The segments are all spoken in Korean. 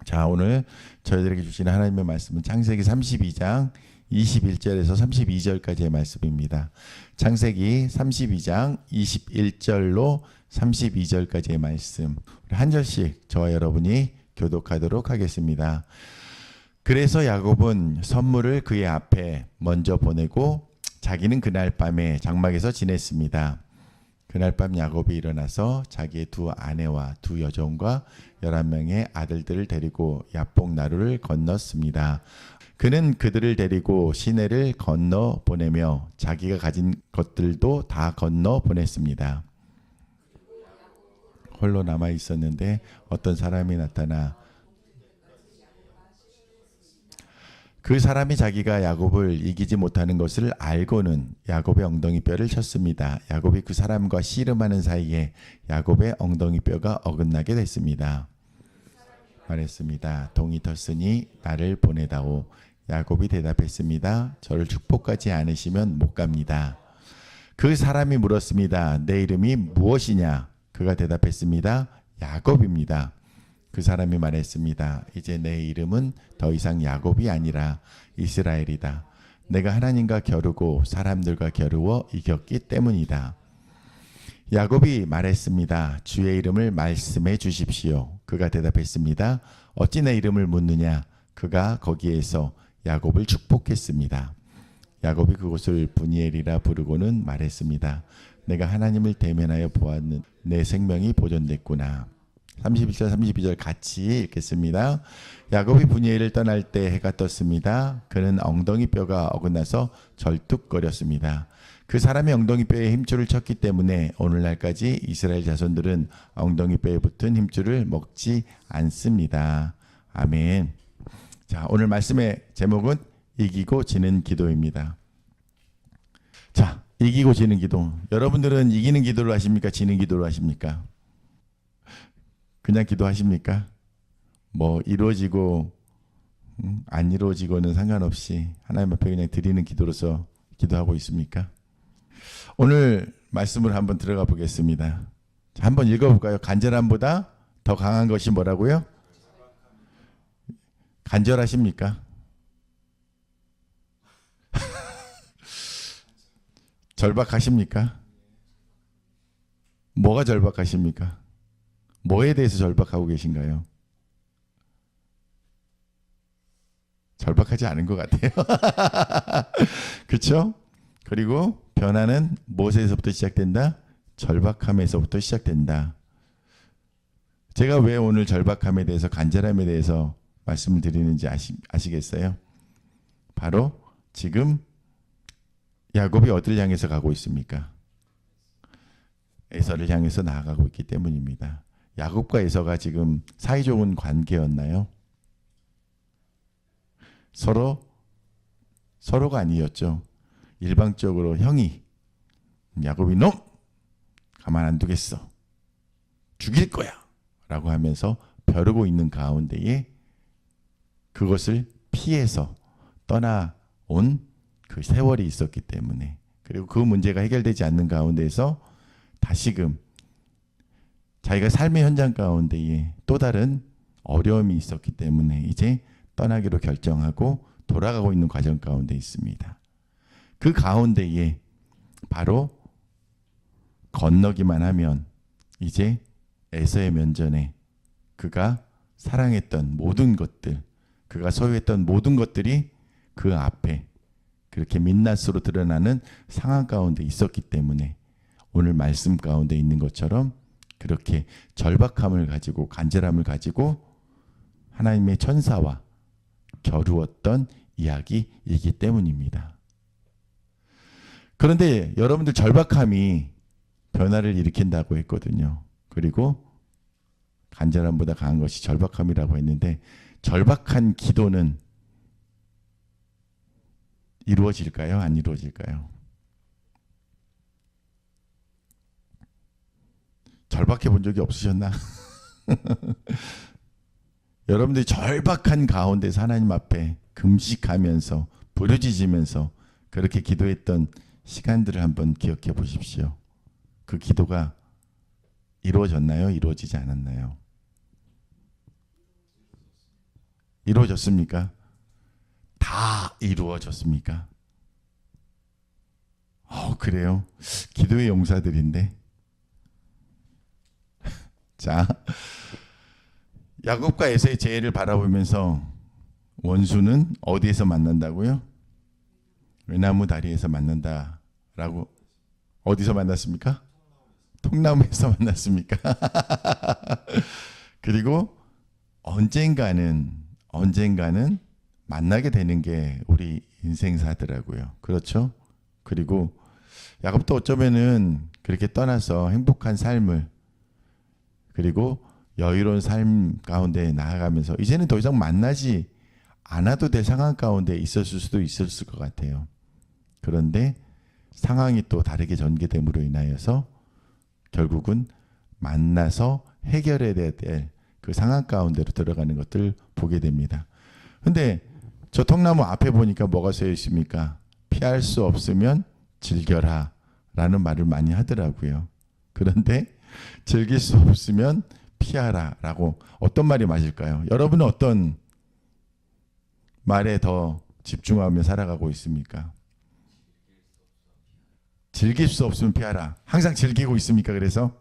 자, 오늘 저희들에게 주시는 하나님의 말씀은 창세기 32장 21절에서 32절까지의 말씀입니다. 창세기 32장 21절로 32절까지의 말씀, 한 절씩 저와 여러분이 교독하도록 하겠습니다. 그래서 야곱은 선물을 그의 앞에 먼저 보내고 자기는 그날 밤에 장막에서 지냈습니다. 그날 밤 야곱이 일어나서 자기의 두 아내와 두 여종과 11명의 아들들을 데리고 야복 나루를 건넜습니다. 그는 그들을 데리고 시내를 건너 보내며 자기가 가진 것들도 다 건너 보냈습니다. 홀로 남아 있었는데 어떤 사람이 나타나 그 사람이 자기가 야곱을 이기지 못하는 것을 알고는 야곱의 엉덩이뼈를 쳤습니다. 야곱이 그 사람과 씨름하는 사이에 야곱의 엉덩이뼈가 어긋나게 됐습니다. 말했습니다. 동이 텄으니 나를 보내다오. 야곱이 대답했습니다. 저를 축복하지 않으시면 못 갑니다. 그 사람이 물었습니다. 내 이름이 무엇이냐? 그가 대답했습니다. 야곱입니다. 그 사람이 말했습니다. 이제 내 이름은 더 이상 야곱이 아니라 이스라엘이다. 내가 하나님과 겨루고 사람들과 겨루어 이겼기 때문이다. 야곱이 말했습니다. 주의 이름을 말씀해 주십시오. 그가 대답했습니다. 어찌 내 이름을 묻느냐? 그가 거기에서 야곱을 축복했습니다. 야곱이 그곳을 브니엘이라 부르고는 말했습니다. 내가 하나님을 대면하여 보았는 내 생명이 보존됐구나. 31절 32절 같이 읽겠습니다. 야곱이 브니엘을 떠날 때 해가 떴습니다. 그는 엉덩이뼈가 어긋나서 절뚝거렸습니다. 그 사람이 엉덩이뼈에 힘줄을 쳤기 때문에 오늘날까지 이스라엘 자손들은 엉덩이뼈에 붙은 힘줄을 먹지 않습니다. 아멘. 자, 오늘 말씀의 제목은 이기고 지는 기도입니다. 자, 이기고 지는 기도. 여러분들은 이기는 기도를 하십니까? 지는 기도를 하십니까? 그냥 기도하십니까? 뭐 이루어지고 안 이루어지고는 상관없이 하나님 앞에 그냥 드리는 기도로서 기도하고 있습니까? 오늘 말씀을 한번 들어가 보겠습니다. 자, 한번 읽어볼까요? 간절함보다 더 강한 것이 뭐라고요? 간절하십니까? 절박하십니까? 뭐가 절박하십니까? 뭐에 대해서 절박하고 계신가요? 절박하지 않은 것 같아요. 그렇죠? 그리고 변화는 무엇에서부터 시작된다? 절박함에서부터 시작된다. 제가 왜 오늘 절박함에 대해서 간절함에 대해서 말씀을 드리는지 아시겠어요? 바로 지금 야곱이 어디를 향해서 가고 있습니까? 에서를 향해서 나아가고 있기 때문입니다. 야곱과 에서가 지금 사이좋은 관계였나요? 서로가 아니었죠. 일방적으로 형이 야곱이 놈! 가만 안 두겠어. 죽일 거야! 라고 하면서 벼르고 있는 가운데에 그것을 피해서 떠나온 그 세월이 있었기 때문에, 그리고 그 문제가 해결되지 않는 가운데에서 다시금 자기가 삶의 현장 가운데에 또 다른 어려움이 있었기 때문에 이제 떠나기로 결정하고 돌아가고 있는 과정 가운데 있습니다. 그 가운데에 바로 건너기만 하면 이제 에서의 면전에 그가 사랑했던 모든 것들, 그가 소유했던 모든 것들이 그 앞에 그렇게 민낯으로 드러나는 상황 가운데 있었기 때문에 오늘 말씀 가운데 있는 것처럼 그렇게 절박함을 가지고 간절함을 가지고 하나님의 천사와 겨루었던 이야기이기 때문입니다. 그런데 여러분들 절박함이 변화를 일으킨다고 했거든요. 그리고 간절함보다 강한 것이 절박함이라고 했는데, 절박한 기도는 이루어질까요? 안 이루어질까요? 절박해 본 적이 없으셨나? 여러분들이 절박한 가운데서 하나님 앞에 금식하면서 부르짖으면서 그렇게 기도했던 시간들을 한번 기억해 보십시오. 그 기도가 이루어졌나요? 이루어지지 않았나요? 이루어졌습니까? 다 이루어졌습니까? 그래요? 기도의 용사들인데. 자, 야곱과 에서의 재해를 바라보면서 원수는 어디에서 만난다고요? 외나무 다리에서 만난다라고. 어디서 만났습니까? 통나무에서 만났습니까? 그리고 언젠가는 만나게 되는 게 우리 인생사더라고요. 그렇죠? 그리고 야곱도 어쩌면은 그렇게 떠나서 행복한 삶을, 그리고 여유로운 삶 가운데 나아가면서 이제는 더 이상 만나지 않아도 될 상황 가운데 있었을 수도 있었을 것 같아요. 그런데 상황이 또 다르게 전개됨으로 인하여서 결국은 만나서 해결해야 될 그 상황 가운데로 들어가는 것들 보게 됩니다. 근데 저 통나무 앞에 보니까 뭐가 쓰여 있습니까? 피할 수 없으면 즐겨라 라는 말을 많이 하더라고요. 그런데 즐길 수 없으면 피하라 라고, 어떤 말이 맞을까요? 여러분은 어떤 말에 더 집중하며 살아가고 있습니까? 즐길 수 없으면 피하라. 항상 즐기고 있습니까? 그래서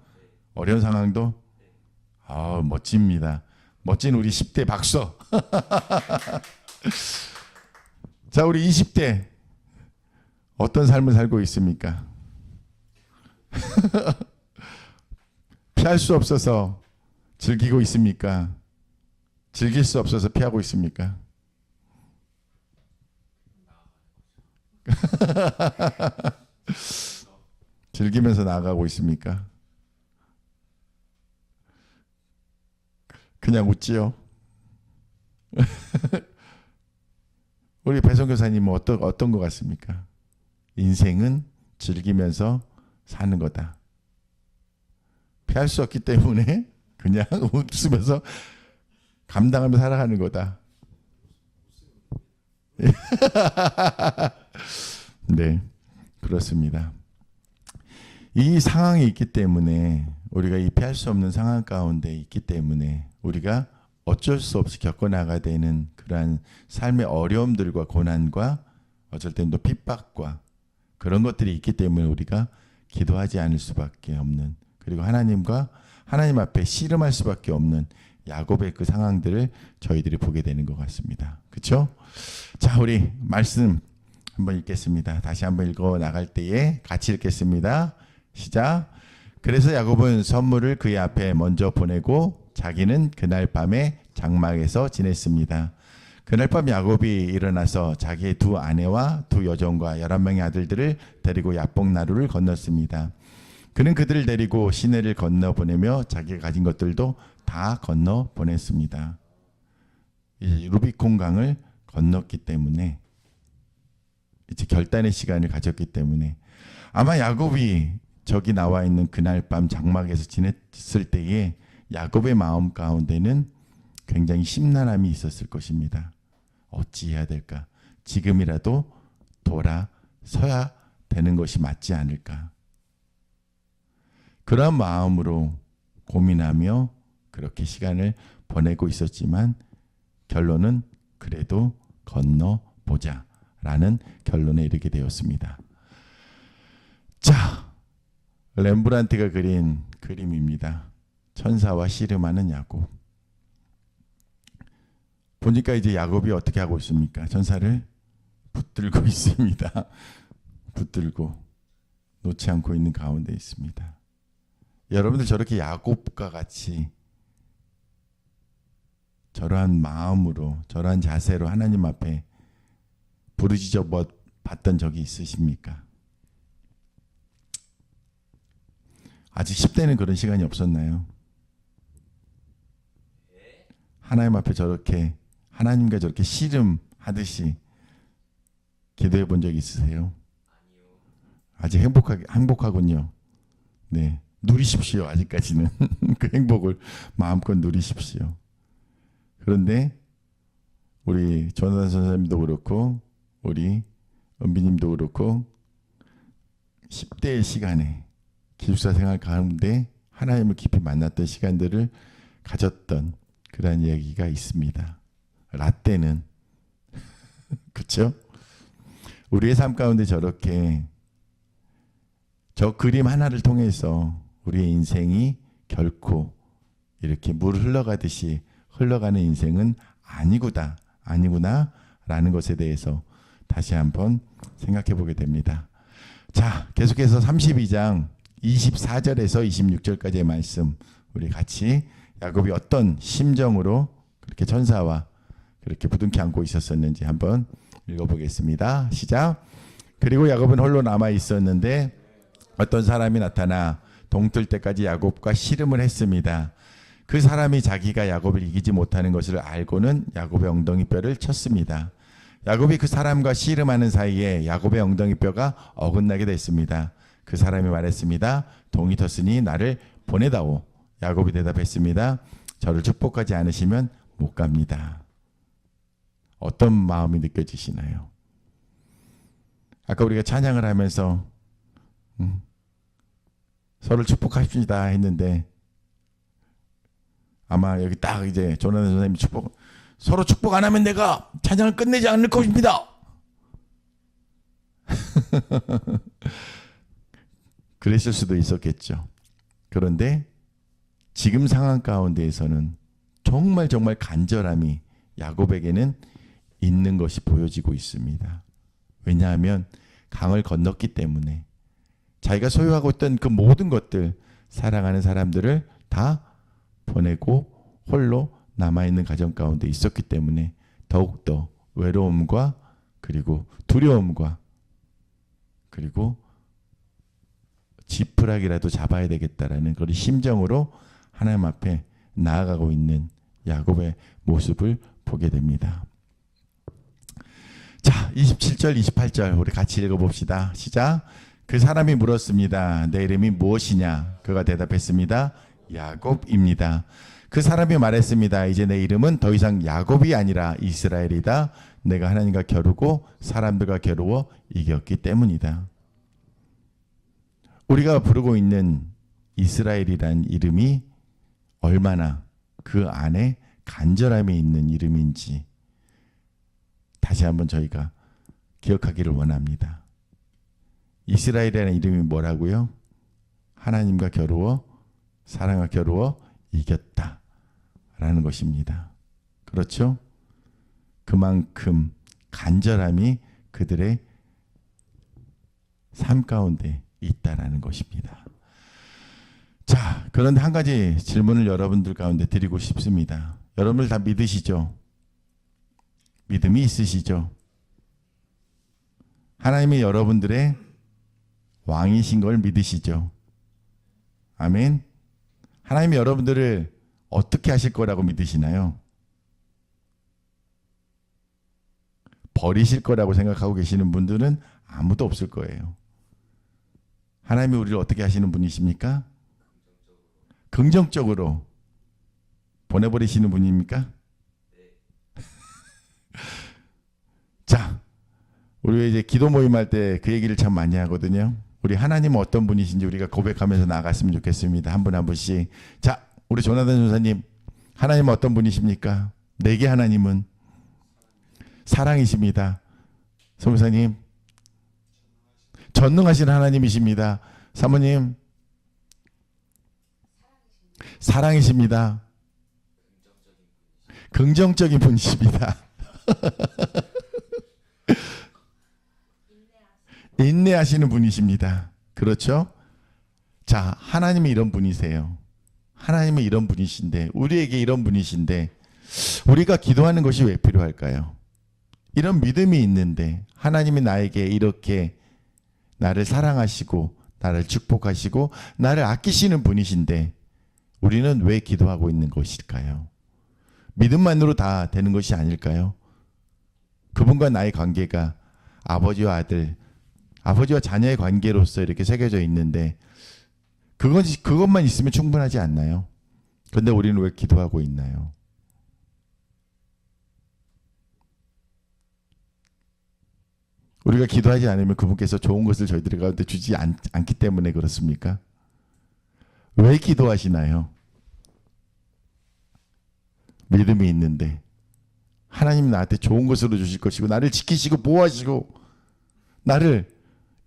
어려운 상황도 멋집니다. 멋진 우리 10대 박수. 자, 우리 20대 어떤 삶을 살고 있습니까? 피할 수 없어서 즐기고 있습니까? 즐길 수 없어서 피하고 있습니까? 즐기면서 나아가고 있습니까? 그냥 웃지요. 우리 배성 교사님은 어떤 것 같습니까? 인생은 즐기면서 사는 거다. 피할 수 없기 때문에 그냥 웃으면서 감당하며 살아가는 거다. 네, 그렇습니다. 이 상황이 있기 때문에, 우리가 이 피할 수 없는 상황 가운데 있기 때문에 우리가 어쩔 수 없이 겪어나가야 되는 그러한 삶의 어려움들과 고난과 어쩔 때는 또 핍박과 그런 것들이 있기 때문에 우리가 기도하지 않을 수밖에 없는, 그리고 하나님 앞에 씨름할 수밖에 없는 야곱의 그 상황들을 저희들이 보게 되는 것 같습니다. 그렇죠? 자, 우리 말씀 한번 읽겠습니다. 다시 한번 읽어 나갈 때에 같이 읽겠습니다. 시작. 그래서 야곱은 선물을 그의 앞에 먼저 보내고 자기는 그날 밤에 장막에서 지냈습니다. 그날 밤 야곱이 일어나서 자기의 두 아내와 두 여종과 11명의 아들들을 데리고 야복나루를 건넜습니다. 그는 그들을 데리고 시내를 건너 보내며 자기가 가진 것들도 다 건너 보냈습니다. 이제 루비콘 강을 건넜기 때문에, 이제 결단의 시간을 가졌기 때문에, 아마 야곱이 저기 나와 있는 그날 밤 장막에서 지냈을 때에 야곱의 마음 가운데는 굉장히 심란함이 있었을 것입니다. 어찌해야 될까? 지금이라도 돌아서야 되는 것이 맞지 않을까? 그런 마음으로 고민하며 그렇게 시간을 보내고 있었지만 결론은 그래도 건너보자 라는 결론에 이르게 되었습니다. 자, 렘브란트가 그린 그림입니다. 천사와 씨름하는 야곱. 보니까 이제 야곱이 어떻게 하고 있습니까? 천사를 붙들고 있습니다. 붙들고 놓지 않고 있는 가운데 있습니다. 여러분들 저렇게 야곱과 같이 저러한 마음으로, 저러한 자세로 하나님 앞에 부르짖어 봤던 적이 있으십니까? 아직 10대는 그런 시간이 없었나요? 하나님 앞에 저렇게, 하나님과 저렇게 씨름하듯이 기도해 본 적 있으세요? 아직 행복하군요. 네, 누리십시오. 아직까지는 그 행복을 마음껏 누리십시오. 그런데 우리 조나단 선생님도 그렇고 우리 은비님도 그렇고 10대의 시간에 기숙사 생활 가운데 하나님을 깊이 만났던 시간들을 가졌던 그런 이야기가 있습니다. 라떼는 그렇죠? 우리의 삶 가운데 저렇게 저 그림 하나를 통해서 우리의 인생이 결코 이렇게 물 흘러가듯이 흘러가는 인생은 아니구나라는 것에 대해서 다시 한번 생각해 보게 됩니다. 자, 계속해서 32장 24절에서 26절까지의 말씀 우리 같이 야곱이 어떤 심정으로 그렇게 천사와 그렇게 부둥켜 안고 있었었는지 한번 읽어보겠습니다. 시작. 그리고 야곱은 홀로 남아 있었는데 어떤 사람이 나타나 동틀 때까지 야곱과 씨름을 했습니다. 그 사람이 자기가 야곱을 이기지 못하는 것을 알고는 야곱의 엉덩이뼈를 쳤습니다. 야곱이 그 사람과 씨름하는 사이에 야곱의 엉덩이뼈가 어긋나게 됐습니다. 그 사람이 말했습니다. 동이 텄으니 나를 보내다오. 야곱이 대답했습니다. 저를 축복하지 않으시면 못 갑니다. 어떤 마음이 느껴지시나요? 아까 우리가 찬양을 하면서 서로를 축복합시다 했는데 아마 여기 딱 이제 조나단 선생님이 서로 축복 안 하면 내가 찬양을 끝내지 않을 것입니다. 그랬을 수도 있었겠죠. 그런데 지금 상황 가운데에서는 정말 간절함이 야곱에게는 있는 것이 보여지고 있습니다. 왜냐하면 강을 건넜기 때문에 자기가 소유하고 있던 그 모든 것들, 사랑하는 사람들을 다 보내고 홀로 남아있는 가정 가운데 있었기 때문에 더욱더 외로움과 그리고 두려움과 그리고 지푸라기라도 잡아야 되겠다라는 그런 심정으로 하나님 앞에 나아가고 있는 야곱의 모습을 보게 됩니다. 자, 27절, 28절 우리 같이 읽어봅시다. 시작. 그 사람이 물었습니다. 내 이름이 무엇이냐? 그가 대답했습니다. 야곱입니다. 그 사람이 말했습니다. 이제 내 이름은 더 이상 야곱이 아니라 이스라엘이다. 내가 하나님과 겨루고 사람들과 겨루어 이겼기 때문이다. 우리가 부르고 있는 이스라엘이란 이름이 얼마나 그 안에 간절함이 있는 이름인지 다시 한번 저희가 기억하기를 원합니다. 이스라엘이라는 이름이 뭐라고요? 하나님과 겨루어 사랑과 겨루어 이겼다라는 것입니다. 그렇죠? 그만큼 간절함이 그들의 삶 가운데 있다라는 것입니다. 자, 그런데 한 가지 질문을 여러분들 가운데 드리고 싶습니다. 여러분들 다 믿으시죠? 믿음이 있으시죠? 하나님이 여러분들의 왕이신 걸 믿으시죠? 아멘. 하나님이 여러분들을 어떻게 하실 거라고 믿으시나요? 버리실 거라고 생각하고 계시는 분들은 아무도 없을 거예요. 하나님이 우리를 어떻게 하시는 분이십니까? 긍정적으로 보내버리시는 분입니까? 자, 우리 이제 기도 모임할 때 그 얘기를 참 많이 하거든요. 우리 하나님은 어떤 분이신지 우리가 고백하면서 나갔으면 좋겠습니다. 한 분 한 분씩. 자, 우리 조나단 전사님, 하나님은 어떤 분이십니까? 내게 하나님은 사랑이십니다. 성교사님, 전능하신 하나님이십니다. 사모님, 사랑이십니다. 긍정적인 분이십니다. 인내하시는 분이십니다. 그렇죠? 자, 하나님이 이런 분이세요. 하나님은 이런 분이신데, 우리에게 이런 분이신데, 우리가 기도하는 것이 왜 필요할까요? 이런 믿음이 있는데, 하나님이 나에게 이렇게 나를 사랑하시고, 나를 축복하시고, 나를 아끼시는 분이신데, 우리는 왜 기도하고 있는 것일까요? 믿음만으로 다 되는 것이 아닐까요? 그분과 나의 관계가 아버지와 아들, 아버지와 자녀의 관계로서 이렇게 새겨져 있는데 그것만 있으면 충분하지 않나요? 그런데 우리는 왜 기도하고 있나요? 우리가 기도하지 않으면 그분께서 좋은 것을 저희들 가운데 주지 않기 때문에 그렇습니까? 왜 기도하시나요? 믿음이 있는데, 하나님 나한테 좋은 것으로 주실 것이고 나를 지키시고 보호하시고 나를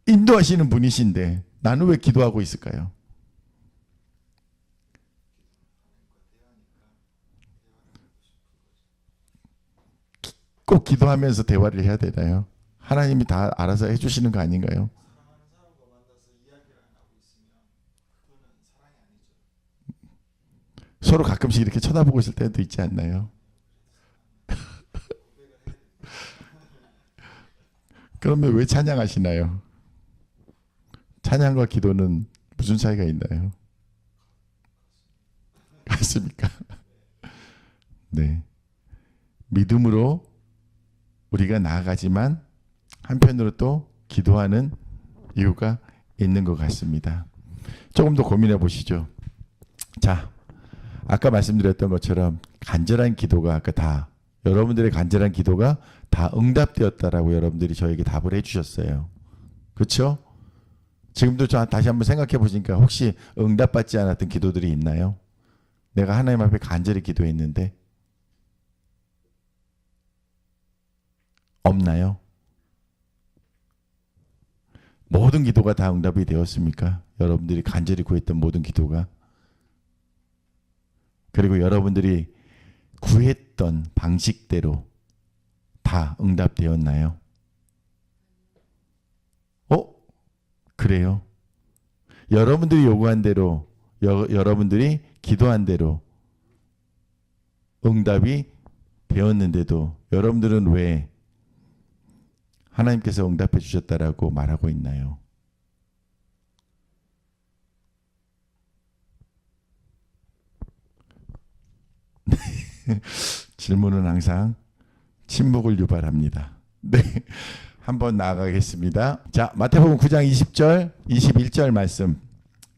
인도하시는 분이신데 나는 왜 기도하고 있을까요? 꼭 기도하면서 대화를 해야 되나요? 하나님이 다 알아서 해주시는 거 아닌가요? 서로 가끔씩 이렇게 쳐다보고 있을 때도 있지 않나요? 그러면 왜 찬양하시나요? 찬양과 기도는 무슨 차이가 있나요? 같습니까? 네. 믿음으로 우리가 나아가지만 한편으로 또 기도하는 이유가 있는 것 같습니다. 조금 더 고민해 보시죠. 자, 아까 말씀드렸던 것처럼 간절한 기도가 아까 다 여러분들의 간절한 기도가 다 응답되었다라고 여러분들이 저에게 답을 해주셨어요. 그렇죠? 지금도 다시 한번 생각해 보시니까 혹시 응답받지 않았던 기도들이 있나요? 내가 하나님 앞에 간절히 기도했는데 없나요? 모든 기도가 다 응답이 되었습니까? 여러분들이 간절히 구했던 모든 기도가. 그리고 여러분들이 구했던 방식대로 다 응답되었나요? 그래요? 여러분들이 요구한 대로 여러분들이 기도한 대로 응답이 되었는데도 여러분들은 왜 하나님께서 응답해 주셨다라고 말하고 있나요? 질문은 항상 침묵을 유발합니다. 네, 한번 나아가겠습니다. 자, 마태복음 9장 20절, 21절 말씀.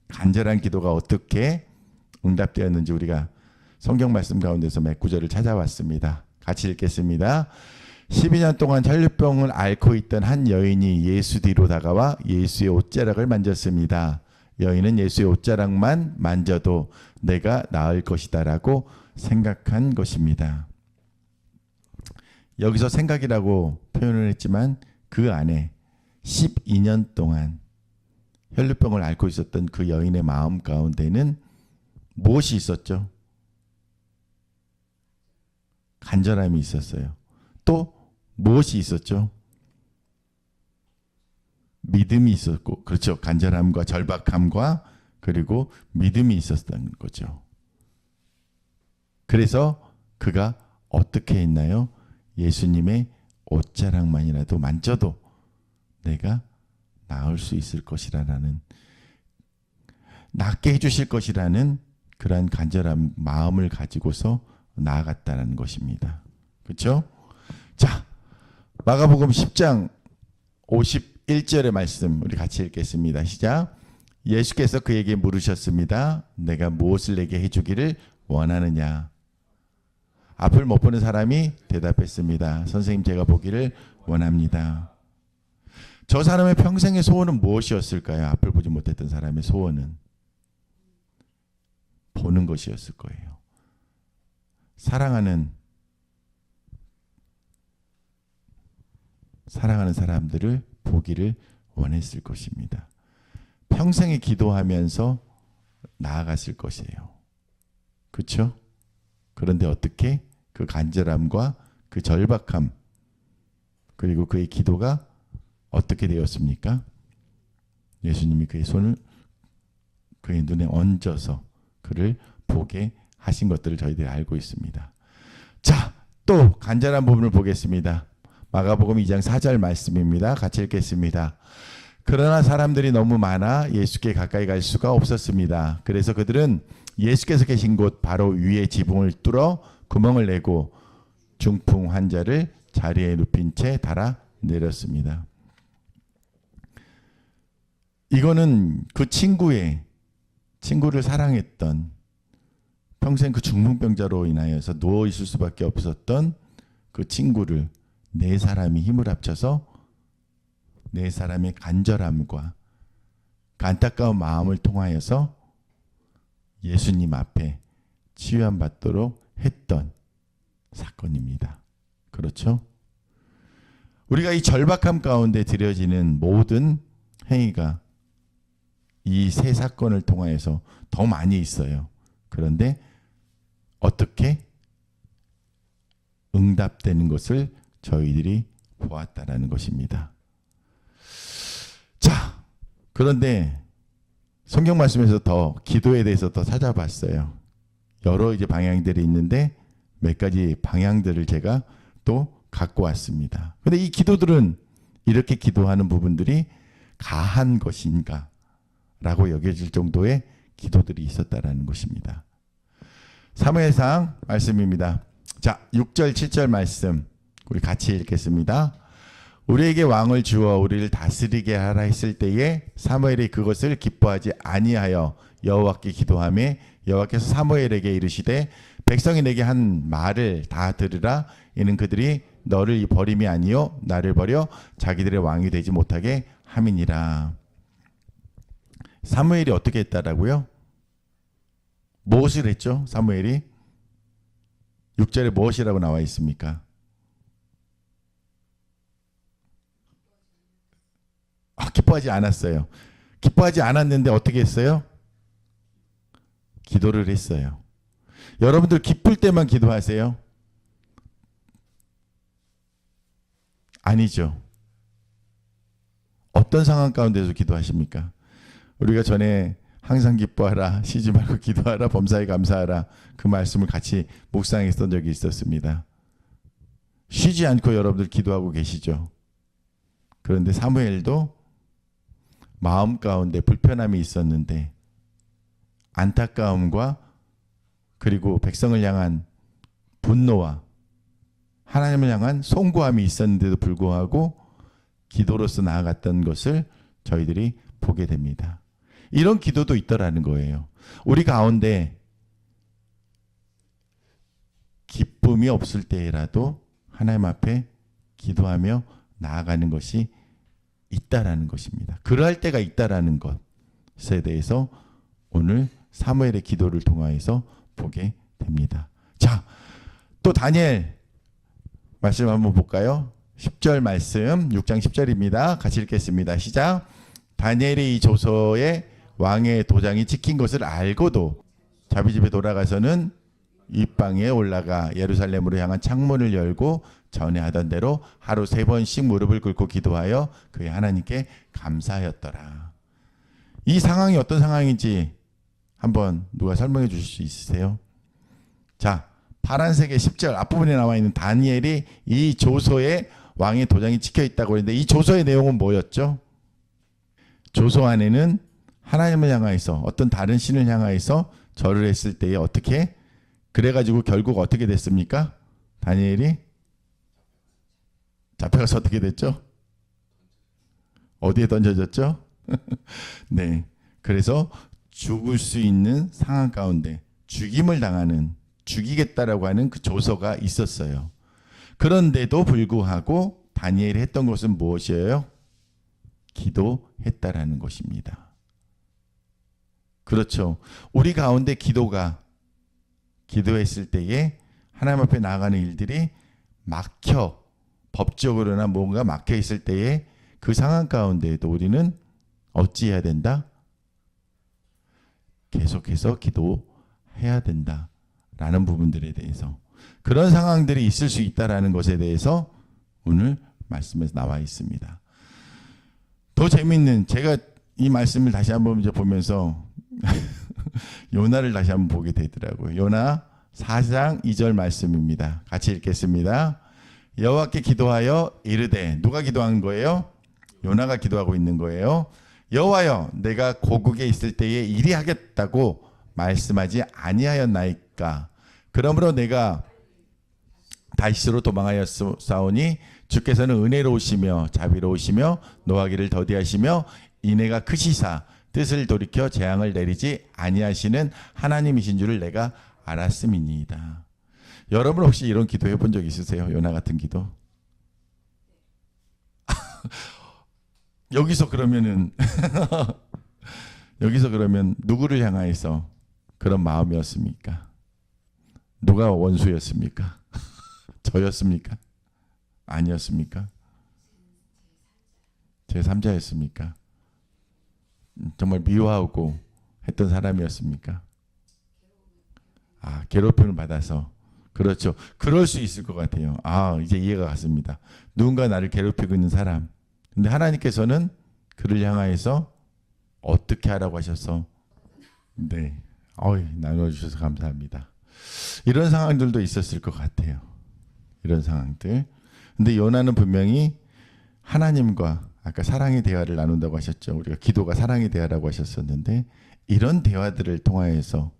간절한 기도가 어떻게 응답되었는지 우리가 성경 말씀 가운데서 몇 구절을 찾아왔습니다. 같이 읽겠습니다. 12년 동안 혈류병을 앓고 있던 한 여인이 예수 뒤로 다가와 예수의 옷자락을 만졌습니다. 여인은 예수의 옷자락만 만져도 내가 나을 것이다라고 생각한 것입니다. 여기서 생각이라고 표현을 했지만 그 안에 12년 동안 혈류병을 앓고 있었던 그 여인의 마음 가운데는 무엇이 있었죠? 간절함이 있었어요. 또 무엇이 있었죠? 믿음이 있었고, 그렇죠. 간절함과 절박함과 그리고 믿음이 있었던 거죠. 그래서 그가 어떻게 했나요? 예수님의 옷자락만이라도 만져도 내가 나을 수 있을 것이라는, 낫게 해주실 것이라는 그러한 간절한 마음을 가지고서 나아갔다는 것입니다. 그렇죠? 자, 마가복음 10장 51절의 말씀 우리 같이 읽겠습니다. 시작. 예수께서 그에게 물으셨습니다. 내가 무엇을 내게 해주기를 원하느냐? 앞을 못 보는 사람이 대답했습니다. 선생님, 제가 보기를 원합니다. 저 사람의 평생의 소원은 무엇이었을까요? 앞을 보지 못했던 사람의 소원은 보는 것이었을 거예요. 사랑하는 사람들을 보기를 원했을 것입니다. 평생에 기도하면서 나아갔을 것이에요. 그렇죠? 그런데 어떻게 그 간절함과 그 절박함 그리고 그의 기도가 어떻게 되었습니까? 예수님이 그의 손을 그의 눈에 얹어서 그를 보게 하신 것들을 저희들이 알고 있습니다. 자, 또 간절한 부분을 보겠습니다. 마가복음 2장 4절 말씀입니다. 같이 읽겠습니다. 그러나 사람들이 너무 많아 예수께 가까이 갈 수가 없었습니다. 그래서 그들은 예수께서 계신 곳 바로 위에 지붕을 뚫어 구멍을 내고 중풍 환자를 자리에 눕힌 채 달아 내렸습니다. 이거는 그 친구를 사랑했던, 평생 그 중풍병자로 인하여서 누워 있을 수밖에 없었던 그 친구를 네 사람이 힘을 합쳐서 네 사람의 간절함과 그 안타까운 마음을 통하여서 예수님 앞에 치유함 받도록 했던 사건입니다. 그렇죠? 우리가 이 절박함 가운데 드려지는 모든 행위가 이 세 사건을 통하여서 더 많이 있어요. 그런데 어떻게 응답되는 것을 저희들이 보았다라는 것입니다. 자, 그런데 성경 말씀에서 더 기도에 대해서 더 찾아봤어요. 여러 이제 방향들이 있는데 몇 가지 방향들을 제가 또 갖고 왔습니다. 근데 이 기도들은 이렇게 기도하는 부분들이 가한 것인가 라고 여겨질 정도의 기도들이 있었다라는 것입니다. 사무엘상 말씀입니다. 자, 6절 7절 말씀 우리 같이 읽겠습니다. 우리에게 왕을 주어 우리를 다스리게 하라 했을 때에 사무엘이 그것을 기뻐하지 아니하여 여호와께 기도하며 여호와께서 사무엘에게 이르시되 백성이 내게 한 말을 다 들으라. 이는 그들이 너를 버림이 아니요 나를 버려 자기들의 왕이 되지 못하게 함이니라. 사무엘이 어떻게 했다라고요? 무엇을 했죠? 사무엘이 6절에 무엇이라고 나와 있습니까? 기뻐하지 않았어요. 기뻐하지 않았는데 어떻게 했어요? 기도를 했어요. 여러분들 기쁠 때만 기도하세요? 아니죠. 어떤 상황 가운데서 기도하십니까? 우리가 전에 항상 기뻐하라, 쉬지 말고 기도하라, 범사에 감사하라 그 말씀을 같이 묵상했던 적이 있었습니다. 쉬지 않고 여러분들 기도하고 계시죠. 그런데 사무엘도 마음 가운데 불편함이 있었는데 안타까움과 그리고 백성을 향한 분노와 하나님을 향한 송구함이 있었는데도 불구하고 기도로서 나아갔던 것을 저희들이 보게 됩니다. 이런 기도도 있더라는 거예요. 우리 가운데 기쁨이 없을 때라도 하나님 앞에 기도하며 나아가는 것이 있다라는 것입니다. 그러할 때가 있다라는 것에 대해서 오늘 사무엘의 기도를 통하여서 보게 됩니다. 자, 또 다니엘 말씀 한번 볼까요? 10절 말씀 6장 10절입니다. 같이 읽겠습니다. 시작. 다니엘이 이 조서에 왕의 도장이 찍힌 것을 알고도 자기 집에 돌아가서는 윗방에 올라가 예루살렘으로 향한 창문을 열고 전에 하던 대로 하루 3번씩 무릎을 꿇고 기도하여 그의 하나님께 감사하였더라. 이 상황이 어떤 상황인지 한번 누가 설명해 주실 수 있으세요? 자, 파란색의 10절 앞부분에 나와 있는 다니엘이 이 조서에 왕의 도장이 찍혀 있다고 했는데 이 조서의 내용은 뭐였죠? 조서 안에는 하나님을 향하여서 어떤 다른 신을 향하여서 절을 했을 때에 어떻게 그래가지고 결국 어떻게 됐습니까? 다니엘이 잡혀가서 어떻게 됐죠? 어디에 던져졌죠? 네, 그래서 죽을 수 있는 상황 가운데 죽임을 당하는 죽이겠다라고 하는 그 조서가 있었어요. 그런데도 불구하고 다니엘이 했던 것은 무엇이에요? 기도했다라는 것입니다. 그렇죠. 우리 가운데 기도했을 때에 하나님 앞에 나아가는 일들이 막혀 법적으로나 뭔가 막혀 있을 때에 그 상황 가운데에도 우리는 어찌해야 된다? 계속해서 기도해야 된다라는 부분들에 대해서 그런 상황들이 있을 수 있다라는 것에 대해서 오늘 말씀에서 나와 있습니다. 더 재미있는 제가 이 말씀을 다시 한번 이제 보면서 요나를 다시 한번 보게 되더라고요. 요나 4장 2절 말씀입니다. 같이 읽겠습니다. 여호와께 기도하여 이르되 누가 기도한 거예요? 요나가 기도하고 있는 거예요. 여호와여 내가 고국에 있을 때에 이리 하겠다고 말씀하지 아니하였나이까. 그러므로 내가 다시스로 도망하였사오니 주께서는 은혜로우시며 자비로우시며 노하기를 더디하시며 인애가 크시사 뜻을 돌이켜 재앙을 내리지 아니하시는 하나님이신 줄을 내가 알았음이니이다. 여러분 혹시 이런 기도 해본 적 있으세요? 요나 같은 기도? 여기서 그러면 누구를 향하여서 그런 마음이었습니까? 누가 원수였습니까? 저였습니까? 아니었습니까? 제3자였습니까? 정말 미워하고 했던 사람이었습니까? 괴롭힘을 받아서. 그렇죠. 그럴 수 있을 것 같아요. 이제 이해가 갔습니다. 누군가 나를 괴롭히고 있는 사람. 근데 하나님께서는 그를 향하여서 어떻게 하라고 하셔서, 네. 나눠주셔서 감사합니다. 이런 상황들도 있었을 것 같아요. 이런 상황들. 근데 요나는 분명히 하나님과 아까 사랑의 대화를 나눈다고 하셨죠. 우리가 기도가 사랑의 대화라고 하셨었는데 이런 대화들을 통하여서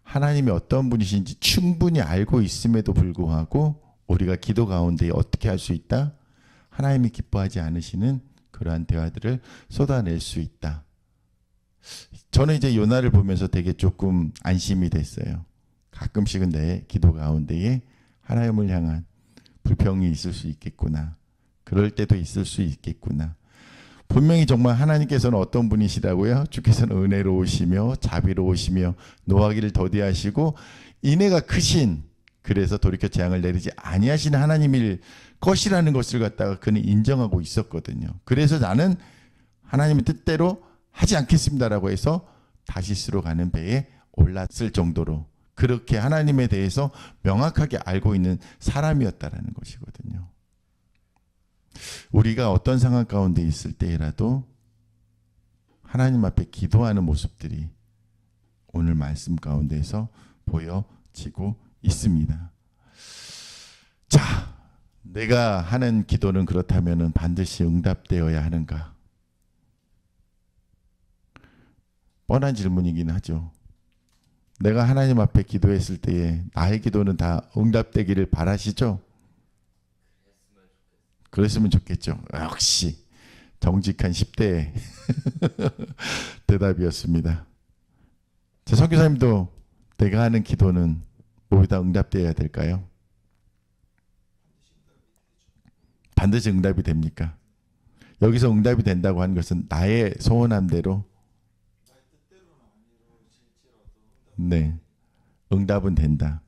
하나님이 어떤 분이신지 충분히 알고 있음에도 불구하고 우리가 기도 가운데 어떻게 할 수 있다? 하나님이 기뻐하지 않으시는 그러한 대화들을 쏟아낼 수 있다. 저는 이제 요나를 보면서 되게 조금 안심이 됐어요. 가끔씩은 내 기도 가운데에 하나님을 향한 불평이 있을 수 있겠구나. 그럴 때도 있을 수 있겠구나. 분명히 정말 하나님께서는 어떤 분이시라고요? 주께서는 은혜로우시며 자비로우시며 노하기를 더디하시고 인애가 크신, 그래서 돌이켜 재앙을 내리지 아니하시는 하나님일 것이라는 것을 갖다가 그는 인정하고 있었거든요. 그래서 나는 하나님의 뜻대로 하지 않겠습니다라고 해서 다시스로 가는 배에 올랐을 정도로 그렇게 하나님에 대해서 명확하게 알고 있는 사람이었다라는 것이거든요. 우리가 어떤 상황 가운데 있을 때라도 하나님 앞에 기도하는 모습들이 오늘 말씀 가운데서 보여지고 있습니다. 자, 내가 하는 기도는 그렇다면 반드시 응답되어야 하는가? 뻔한 질문이긴 하죠. 내가 하나님 앞에 기도했을 때에 나의 기도는 다 응답되기를 바라시죠? 그랬으면 좋겠죠. 역시 정직한 10대의 대답이었습니다. 제 선교사님도 내가 하는 기도는 모두 다 응답되어야 될까요? 반드시 응답이 됩니까? 여기서 응답이 된다고 하는 것은 나의 소원한 대로, 네, 응답은 된다.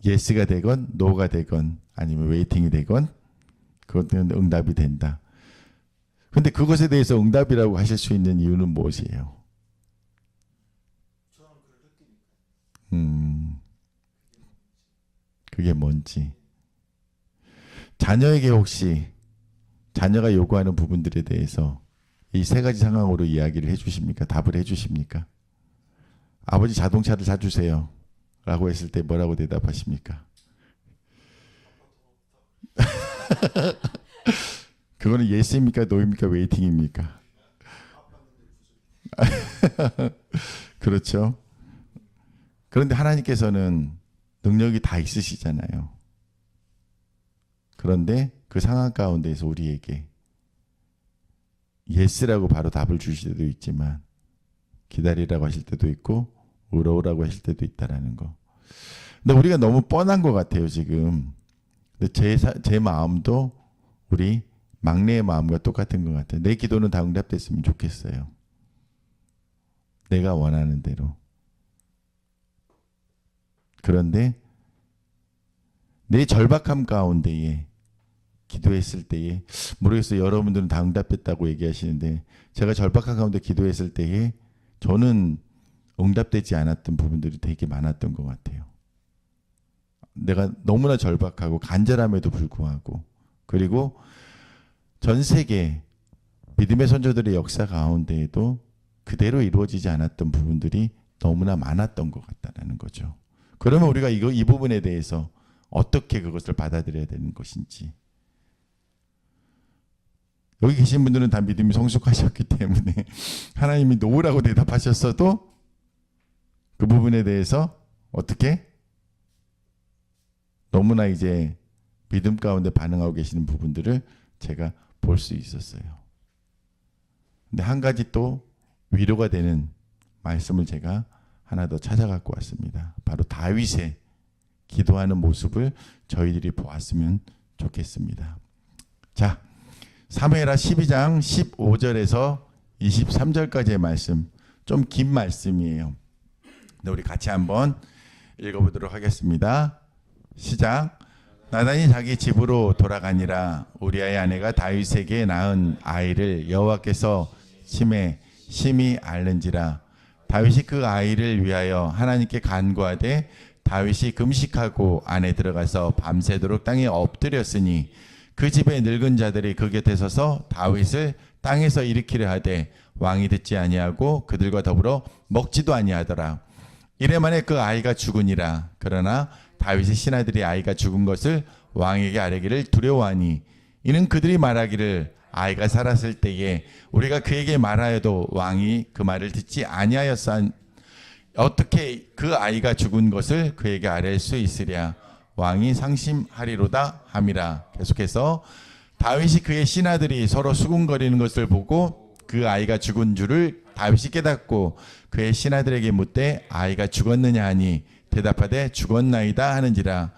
예스가 되건 노가 되건 아니면 웨이팅이 되건 그것은 응답이 된다. 근데 그것에 대해서 응답이라고 하실 수 있는 이유는 무엇이에요? 그게 뭔지. 자녀에게 혹시 자녀가 요구하는 부분들에 대해서 이 세 가지 상황으로 이야기를 해주십니까? 답을 해주십니까? 아버지 자동차를 사주세요 라고 했을 때 뭐라고 대답하십니까? 그거는 예스입니까? 노입니까? 웨이팅입니까? 그렇죠. 그런데 하나님께서는 능력이 다 있으시잖아요. 그런데 그 상황 가운데에서 우리에게 예스라고 바로 답을 주실 때도 있지만 기다리라고 하실 때도 있고 울어오라고 하실 때도 있다라는 거. 근데 우리가 너무 뻔한 것 같아요 지금. 근데 제 마음도 우리 막내의 마음과 똑같은 것 같아요. 내 기도는 다 응답됐으면 좋겠어요. 내가 원하는 대로. 그런데 내 절박함 가운데에 기도했을 때에, 모르겠어요. 여러분들은 다 응답됐다고 얘기하시는데 제가 절박한 가운데 기도했을 때에 저는 응답되지 않았던 부분들이 되게 많았던 것 같아요. 내가 너무나 절박하고 간절함에도 불구하고, 그리고 전 세계 믿음의 선조들의 역사 가운데에도 그대로 이루어지지 않았던 부분들이 너무나 많았던 것 같다는 거죠. 그러면 우리가 이 부분에 대해서 어떻게 그것을 받아들여야 되는 것인지. 여기 계신 분들은 다 믿음이 성숙하셨기 때문에 하나님이 노라고 대답하셨어도 그 부분에 대해서 어떻게? 너무나 이제 믿음 가운데 반응하고 계시는 부분들을 제가 볼 수 있었어요. 근데 한 가지 또 위로가 되는 말씀을 제가 하나 더 찾아갖고 왔습니다. 바로 다윗의 기도하는 모습을 저희들이 보았으면 좋겠습니다. 자, 사무엘하 12장 15절에서 23절까지의 말씀, 좀 긴 말씀이에요. 근데 우리 같이 한번 읽어보도록 하겠습니다. 시작. 나단이 자기 집으로 돌아가니라. 우리아의 아내가 다윗에게 낳은 아이를 여호와께서 심히 앓는지라. 다윗이 그 아이를 위하여 하나님께 간구하되 다윗이 금식하고 안에 들어가서 밤새도록 땅에 엎드렸으니 그 집의 늙은 자들이 그 곁에 서서 다윗을 땅에서 일으키려 하되 왕이 듣지 아니하고 그들과 더불어 먹지도 아니하더라. 이래 만에 그 아이가 죽으니라. 그러나 다윗의 신하들이 아이가 죽은 것을 왕에게 아뢰기를 두려워하니 이는 그들이 말하기를 아이가 살았을 때에 우리가 그에게 말하여도 왕이 그 말을 듣지 아니하였사. 어떻게 그 아이가 죽은 것을 그에게 아뢰 수 있으랴. 왕이 상심하리로다 함이라. 계속해서 다윗이 그의 신하들이 서로 수군거리는 것을 보고 그 아이가 죽은 줄을 다윗이 깨닫고 그의 신하들에게 묻되 아이가 죽었느냐 하니 대답하되 죽었나이다 하는지라.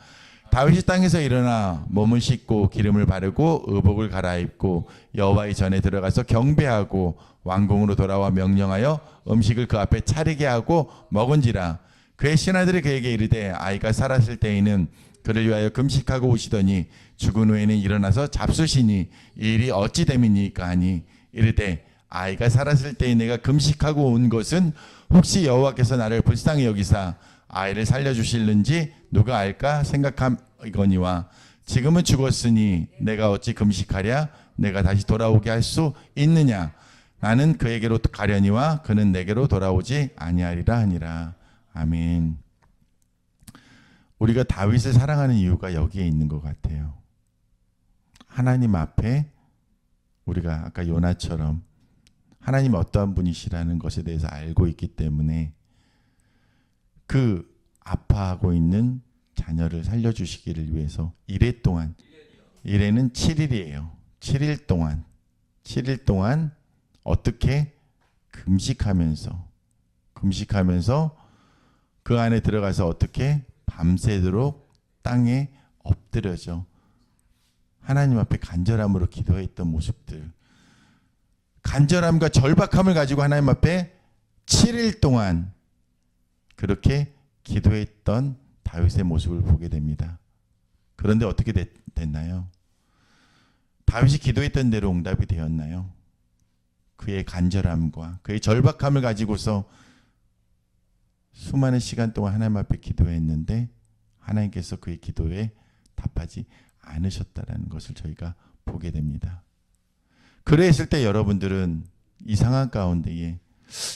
다윗이 땅에서 일어나 몸을 씻고 기름을 바르고 의복을 갈아입고 여호와의 전에 들어가서 경배하고 왕궁으로 돌아와 명령하여 음식을 그 앞에 차리게 하고 먹은지라. 그의 신하들이 그에게 이르되 아이가 살았을 때에는 그를 위하여 금식하고 오시더니 죽은 후에는 일어나서 잡수시니 이 일이 어찌 됨이니까 하니 이르되 아이가 살았을 때에 내가 금식하고 온 것은 혹시 여호와께서 나를 불쌍히 여기사 아이를 살려주실는지 누가 알까 생각함이거니와 지금은 죽었으니 내가 어찌 금식하랴. 내가 다시 돌아오게 할 수 있느냐. 나는 그에게로 가려니와 그는 내게로 돌아오지 아니하리라 하니라. 아멘. 우리가 다윗을 사랑하는 이유가 여기에 있는 것 같아요. 하나님 앞에 우리가 아까 요나처럼 하나님 어떠한 분이시라는 것에 대해서 알고 있기 때문에 그 아파하고 있는 자녀를 살려주시기를 위해서 이래 동안, 이래는 7일이에요. 7일 동안 어떻게 금식하면서 그 안에 들어가서 어떻게 밤새도록 땅에 엎드려져 하나님 앞에 간절함으로 기도했던 모습들, 간절함과 절박함을 가지고 하나님 앞에 7일 동안 그렇게 기도했던 다윗의 모습을 보게 됩니다. 그런데 어떻게 됐나요? 다윗이 기도했던 대로 응답이 되었나요? 그의 간절함과 그의 절박함을 가지고서 수많은 시간 동안 하나님 앞에 기도했는데 하나님께서 그의 기도에 답하지 않으셨다라는 것을 저희가 보게 됩니다. 그랬을 때 여러분들은 이 상황 가운데에,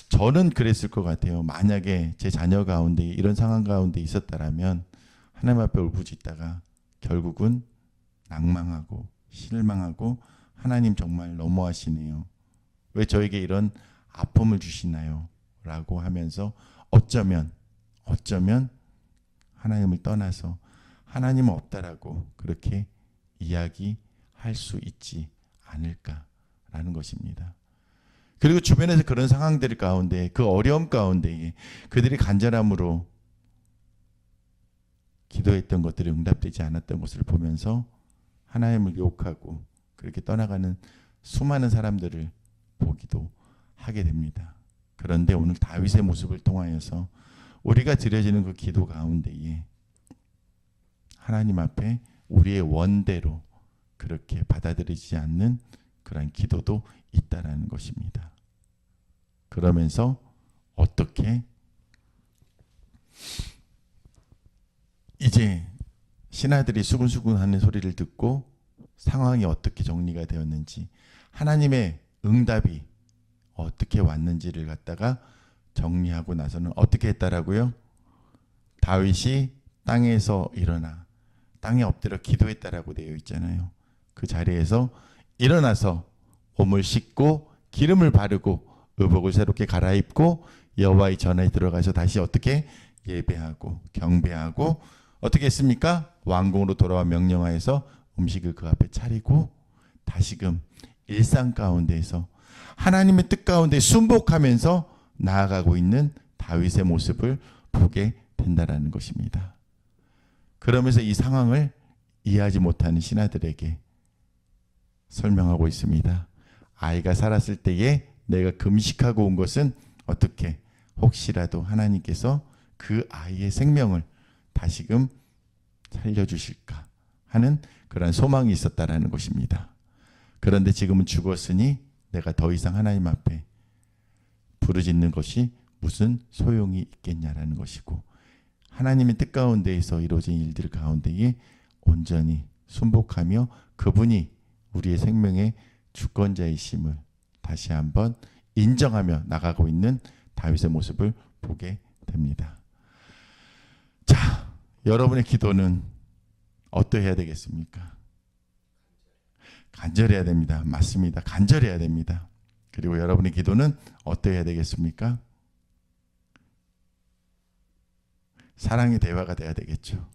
저는 그랬을 것 같아요. 만약에 제 자녀 가운데 이런 상황 가운데 있었다라면 하나님 앞에 울부짖다가 결국은 낭망하고 실망하고 하나님 정말 너무하시네요. 왜 저에게 이런 아픔을 주시나요? 라고 하면서 어쩌면 하나님을 떠나서 하나님은 없다라고 그렇게 이야기할 수 있지 않을까라는 것입니다. 그리고 주변에서 그런 상황들 가운데, 그 어려움 가운데 그들이 간절함으로 기도했던 것들이 응답되지 않았던 것을 보면서 하나님을 욕하고 그렇게 떠나가는 수많은 사람들을 보기도 하게 됩니다. 그런데 오늘 다윗의 모습을 통하여서 우리가 드려지는 그 기도 가운데에 하나님 앞에 우리의 원대로 그렇게 받아들이지 않는 그런 기도도 있다라는 것입니다. 그러면서 어떻게 이제 신하들이 수군수군하는 소리를 듣고 상황이 어떻게 정리가 되었는지, 하나님의 응답이 어떻게 왔는지를 갖다가 정리하고 나서는 어떻게 했다라고요? 다윗이 땅에서 일어나 땅에 엎드려 기도했다라고 되어 있잖아요. 그 자리에서 일어나서 몸을 씻고 기름을 바르고 의복을 새롭게 갈아입고 여호와의 전에 들어가서 다시 어떻게 예배하고 경배하고 어떻게 했습니까? 왕궁으로 돌아와 명령하여서 음식을 그 앞에 차리고 다시금 일상 가운데에서 하나님의 뜻 가운데 순복하면서 나아가고 있는 다윗의 모습을 보게 된다라는 것입니다. 그러면서 이 상황을 이해하지 못하는 신하들에게 설명하고 있습니다. 아이가 살았을 때에 내가 금식하고 온 것은 어떻게, 혹시라도 하나님께서 그 아이의 생명을 다시금 살려주실까 하는 그런 소망이 있었다라는 것입니다. 그런데 지금은 죽었으니 내가 더 이상 하나님 앞에 부르짖는 것이 무슨 소용이 있겠냐라는 것이고, 하나님의 뜻 가운데에서 이루어진 일들 가운데에 온전히 순복하며 그분이 우리의 생명의 주권자이심을 다시 한번 인정하며 나가고 있는 다윗의 모습을 보게 됩니다. 자, 여러분의 기도는 어떠해야 되겠습니까? 간절해야 됩니다. 맞습니다. 간절해야 됩니다. 그리고 여러분의 기도는 어떠해야 되겠습니까? 사랑의 대화가 돼야 되겠죠.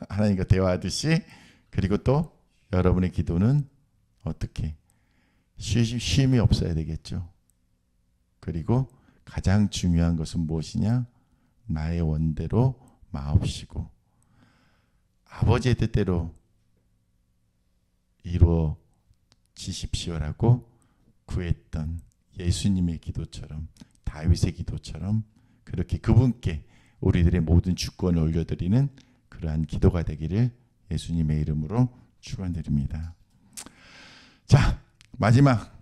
하나님과 대화하듯이. 그리고 또 여러분의 기도는 어떻게 쉼이 없어야 되겠죠. 그리고 가장 중요한 것은 무엇이냐? 나의 원대로 마옵시고 아버지의 뜻대로 이루어지십시오라고 구했던 예수님의 기도처럼, 다윗의 기도처럼 그렇게 그분께 우리들의 모든 주권을 올려드리는 그러한 기도가 되기를 예수님의 이름으로 축원드립니다. 자, 마지막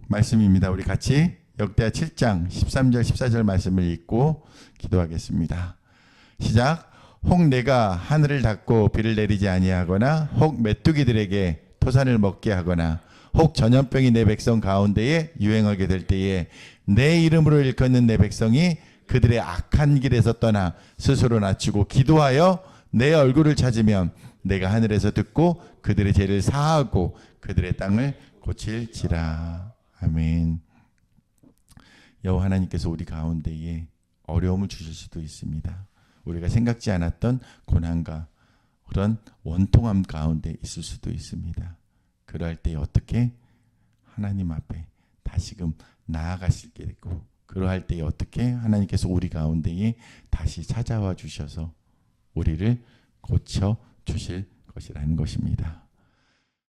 말씀입니다. 우리 같이 역대하 7장 13절 14절 말씀을 읽고 기도하겠습니다. 시작. 혹 내가 하늘을 닫고 비를 내리지 아니하거나 혹 메뚜기들에게 토산을 먹게 하거나 혹 전염병이 내 백성 가운데에 유행하게 될 때에 내 이름으로 일컫는 내 백성이 그들의 악한 길에서 떠나 스스로 낮추고 기도하여 내 얼굴을 찾으면 내가 하늘에서 듣고 그들의 죄를 사하고 그들의 땅을 고칠지라. 아멘. 여호와 하나님께서 우리 가운데에 어려움을 주실 수도 있습니다. 우리가 생각지 않았던 고난과 그런 원통함 가운데 있을 수도 있습니다. 그럴 때 어떻게 하나님 앞에 다시금 나아가시게 되고, 그러할 때 어떻게 하나님께서 우리 가운데에 다시 찾아와 주셔서 우리를 고쳐 주실 것이라는 것입니다.